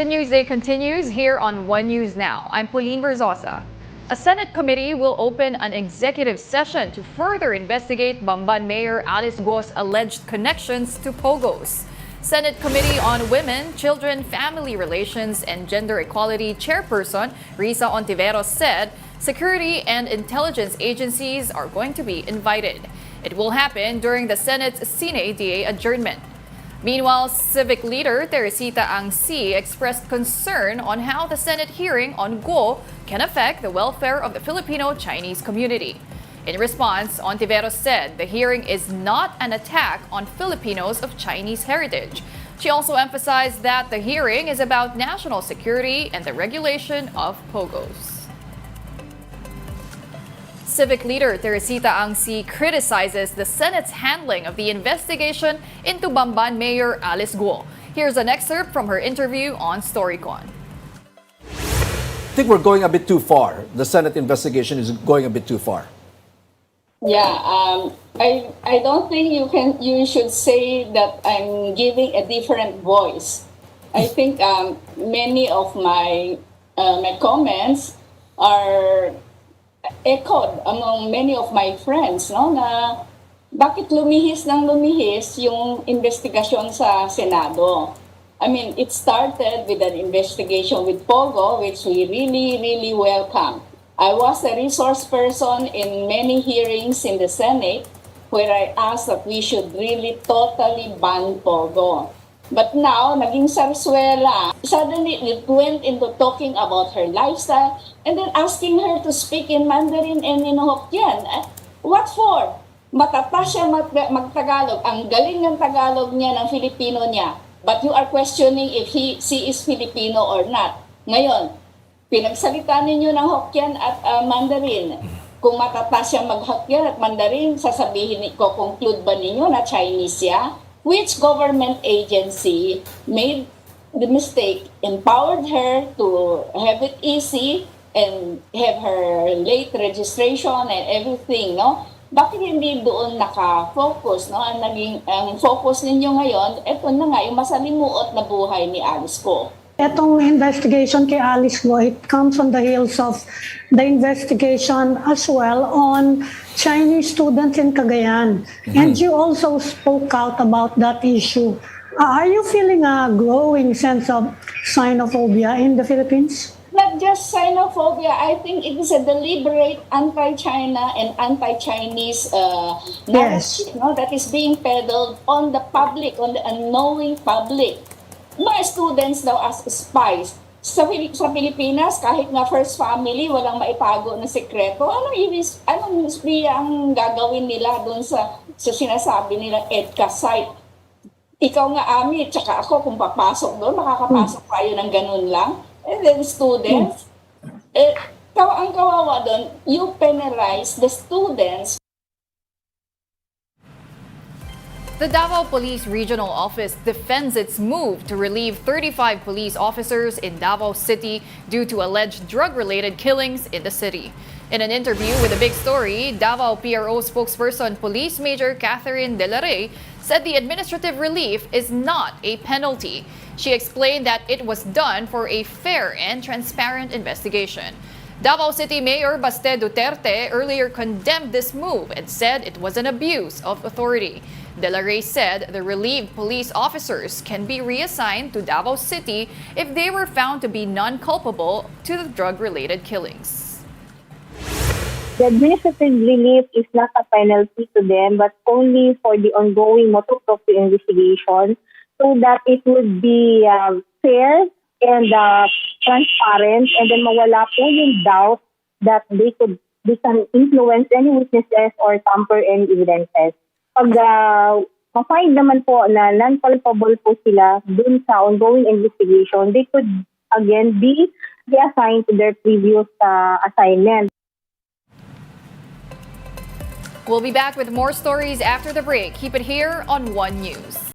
The Newsday continues here on One News Now. I'm Pauline Verzosa. A Senate committee will open an executive session to further investigate Bamban Mayor Alice Guo's alleged connections to Pogos. Senate Committee on Women, Children, Family Relations, and Gender Equality Chairperson Risa Ontiveros said security and intelligence agencies are going to be invited. It will happen during the Senate's Sine Die adjournment. Meanwhile, Civic Leader Teresita Ang-Si expressed concern on how the Senate hearing on Guo can affect the welfare of the Filipino-Chinese community. In response, Ontiveros said the hearing is not an attack on Filipinos of Chinese heritage. She also emphasized that the hearing is about national security and the regulation of Pogos. Civic Leader Teresita Ang-Si criticizes the Senate's handling of the investigation into Bamban Mayor Alice Guo. Here's an excerpt from her interview on Storycon. I think we're going a bit too far. The Senate investigation is going a bit too far. Yeah, I don't think you should say that I'm giving a different voice. I think many of my comments are echoed among many of my friends, no, na bakit lumihis yung investigasyon sa Senado. I mean, it started with an investigation with Pogo, which we really welcome. I was a resource person in many hearings in the Senate where I asked that we should really totally ban Pogo. But now, naging sarsuela. Suddenly, it went into talking about her lifestyle and then asking her to speak in Mandarin and in Hokkien. What for? Matata siya mag-Tagalog. Ang galing ng Tagalog niya, ng Filipino niya. But you are questioning if she is Filipino or not. Ngayon, pinagsalita ninyo ng Hokkien at Mandarin. Kung matata siya mag-Hokkien at Mandarin, sasabihin ko, conclude ba ninyo na Chinese siya? Which government agency made the mistake, empowered her to have it easy and have her late registration and everything, no? Bakit hindi doon naka-focus, no? Ang focus ninyo ngayon, eto na nga, yung masalimuot na buhay ni Alice Guo. Etong investigation kay Alice Guo, it comes on the heels of the investigation as well on Chinese students in Cagayan. And you also spoke out about that issue. Are you feeling a growing sense of xenophobia in the Philippines? Not just xenophobia, I think it is a deliberate anti-China and anti-Chinese narrative, no, that is being peddled on the public, on the unknowing public. Mga students daw as spies. Sa Pilipinas, kahit nga first family, walang maipago na sekreto. Anong isbiya ang gagawin nila doon sa sinasabi nila EDCA site? Ikaw nga, Ami, tsaka ako, kung papasok doon, makakapasok tayo ng ganun lang. And then students, ang kawawa doon, you penalize the students. The Davao Police Regional Office defends its move to relieve 35 police officers in Davao City due to alleged drug-related killings in the city. In an interview with A Big Story, Davao PRO spokesperson Police Major Catherine De La Rey said the administrative relief is not a penalty. She explained that it was done for a fair and transparent investigation. Davao City Mayor Baste Duterte earlier condemned this move and said it was an abuse of authority. De La Rey said the relieved police officers can be reassigned to Davao City if they were found to be non-culpable to the drug-related killings. The administrative relief is not a penalty to them, but only for the ongoing motu proprio investigation so that it would be fair and transparent, and then mawala po yung doubt that they can influence any witnesses or tamper any evidences. Pag ma-find naman po na non-culpable po sila dun sa ongoing investigation, they could again be reassigned to their previous assignment. We'll be back with more stories after the break. Keep it here on One News.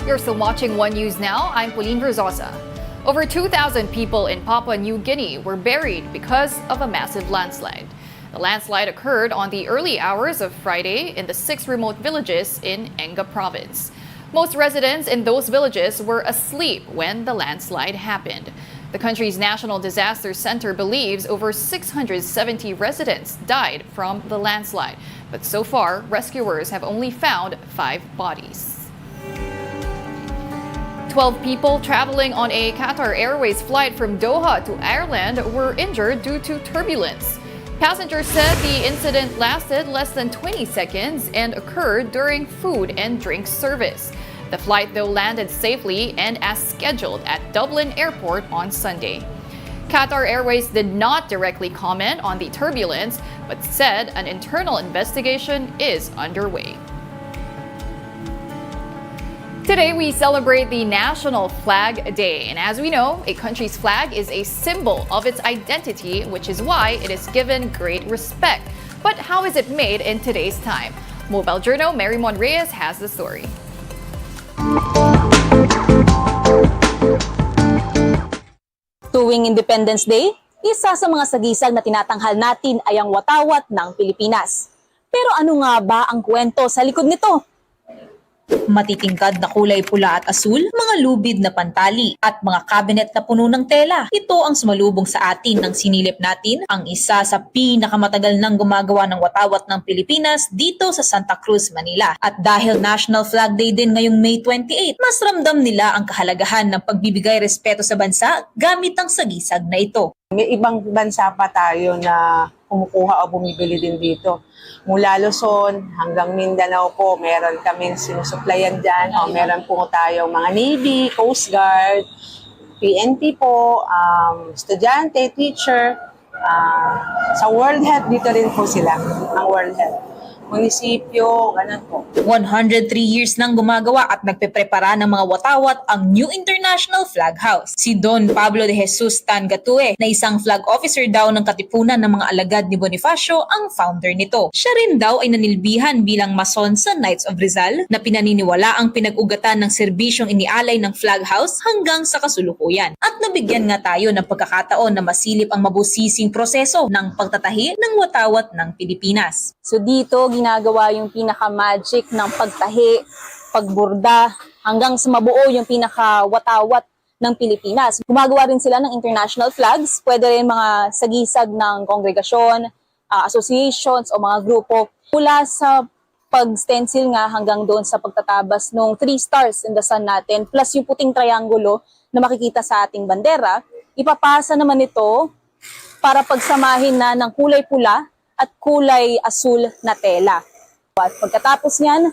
You're still watching One News Now. I'm Pauline Verzosa. Over 2,000 people in Papua New Guinea were buried because of a massive landslide. The landslide occurred on the early hours of Friday in the 6 remote villages in Enga province. Most residents in those villages were asleep when the landslide happened. The country's National Disaster Center believes over 670 residents died from the landslide, but so far, rescuers have only found 5 bodies. 12 people traveling on a Qatar Airways flight from Doha to Ireland were injured due to turbulence. Passengers said the incident lasted less than 20 seconds and occurred during food and drink service. The flight, though, landed safely and as scheduled at Dublin Airport on Sunday. Qatar Airways did not directly comment on the turbulence, but said an internal investigation is underway. Today, we celebrate the National Flag Day. And as we know, a country's flag is a symbol of its identity, which is why it is given great respect. But how is it made in today's time? Mobile Journal Mary Mon Reyes has the story. Tuwing Independence Day, isa sa mga sagisag na tinatanghal natin ay ang watawat ng Pilipinas. Pero ano nga ba ang kwento sa likod nito? Matitingkad na kulay pula at asul, mga lubid na pantali at mga kabinet na puno ng tela. Ito ang sumalubong sa atin nang sinilip natin ang isa sa pinakamatagal nang gumagawa ng watawat ng Pilipinas dito sa Santa Cruz, Manila. At dahil National Flag Day din ngayong May 28, mas ramdam nila ang kahalagahan ng pagbibigay respeto sa bansa gamit ang sagisag na ito. May ibang bansa pa tayo na kumukuha o bumibili din dito. Mula Luzon hanggang Mindanao po, meron kaming sinusuplayan dyan. O meron po tayong mga Navy, Coast Guard, PNP po, estudyante, teacher. Sa World Health, dito rin po sila, ang World Health. Munisipyo, ganun po. 103 years nang gumagawa at nagpeprepara ng mga watawat ang New International Flag House. Si Don Pablo de Jesus Tan Gatue, na isang flag officer daw ng katipunan ng mga alagad ni Bonifacio, ang founder nito. Siya rin daw ay nanilbihan bilang mason sa Knights of Rizal na pinaniniwala ang pinag-ugatan ng serbisyong inialay ng Flag House hanggang sa kasulukuyan. At nabigyan nga tayo ng pagkakataon na masilip ang mabusising proseso ng pagtatahi ng watawat ng Pilipinas. So dito, ginagawa yung pinaka-magic ng pagtahi, pagburda, hanggang sa mabuo yung pinaka-watawat ng Pilipinas. Gumagawa rin sila ng international flags, pwede rin mga sagisag ng kongregasyon, associations o mga grupo. Mula sa pag-stencil nga hanggang doon sa pagtatabas ng 3 stars in the sun natin, plus yung puting triangulo na makikita sa ating bandera, ipapasa naman ito para pagsamahin na ng kulay pula at kulay asul na tela. At pagkatapos niyan,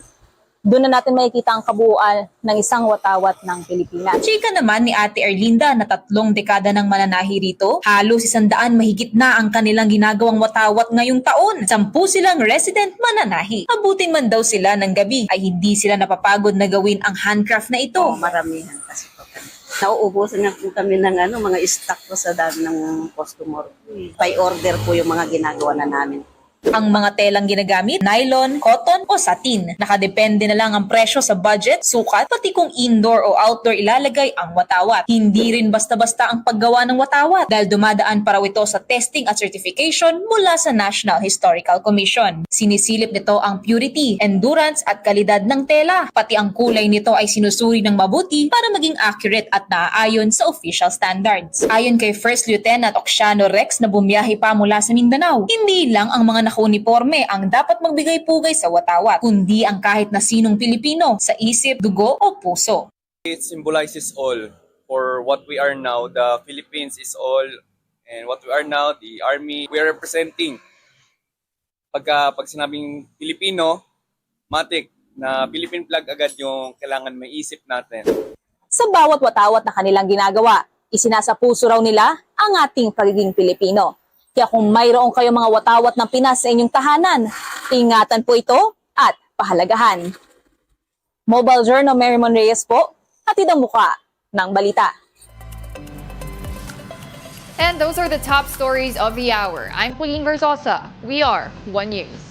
doon na natin makikita ang kabuuan ng isang watawat ng Pilipinas. Chika naman ni Ate Erlinda na 3 dekada ng mananahi rito, halos 100 mahigit na ang kanilang ginagawang watawat ngayong taon. 10 silang resident mananahi. Abutin man daw sila ng gabi, ay hindi sila napapagod na gawin ang handcraft na ito. Maramihan kasi po kami. Nauubusan na po kami ng mga stock po sa dami ng customer. By order po yung mga ginagawa na namin. Ang mga telang ginagamit, nylon, cotton o satin. Nakadepende na lang ang presyo sa budget, sukat, pati kung indoor o outdoor ilalagay ang watawat. Hindi rin basta-basta ang paggawa ng watawat dahil dumadaan para ito sa testing at certification mula sa National Historical Commission. Sinisilip nito ang purity, endurance at kalidad ng tela. Pati ang kulay nito ay sinusuri ng mabuti para maging accurate at naaayon sa official standards. Ayon kay First Lieutenant Oxiano Rex na bumiyahe pa mula sa Mindanao, hindi lang ang mga naka-uniforme ang dapat magbigay-pugay sa watawat, kundi ang kahit na sinong Pilipino sa isip, dugo o puso. It symbolizes all. For what we are now, the Philippines is all, and what we are now, the Army, we are representing. Pag sinabing Pilipino, matik na Philippine flag agad yung kailangan may isip natin. Sa bawat watawat na kanilang ginagawa, isinasapuso raw nila ang ating pagiging Pilipino. Kaya kung mayroong kayong mga watawat ng Pinas sa inyong tahanan, ingatan po ito at pahalagahan. Mobile Journal Mary Mon Reyes po, hatid ang muka ng balita. And those are the top stories of the hour. I'm Pauline Verzosa. We are One News.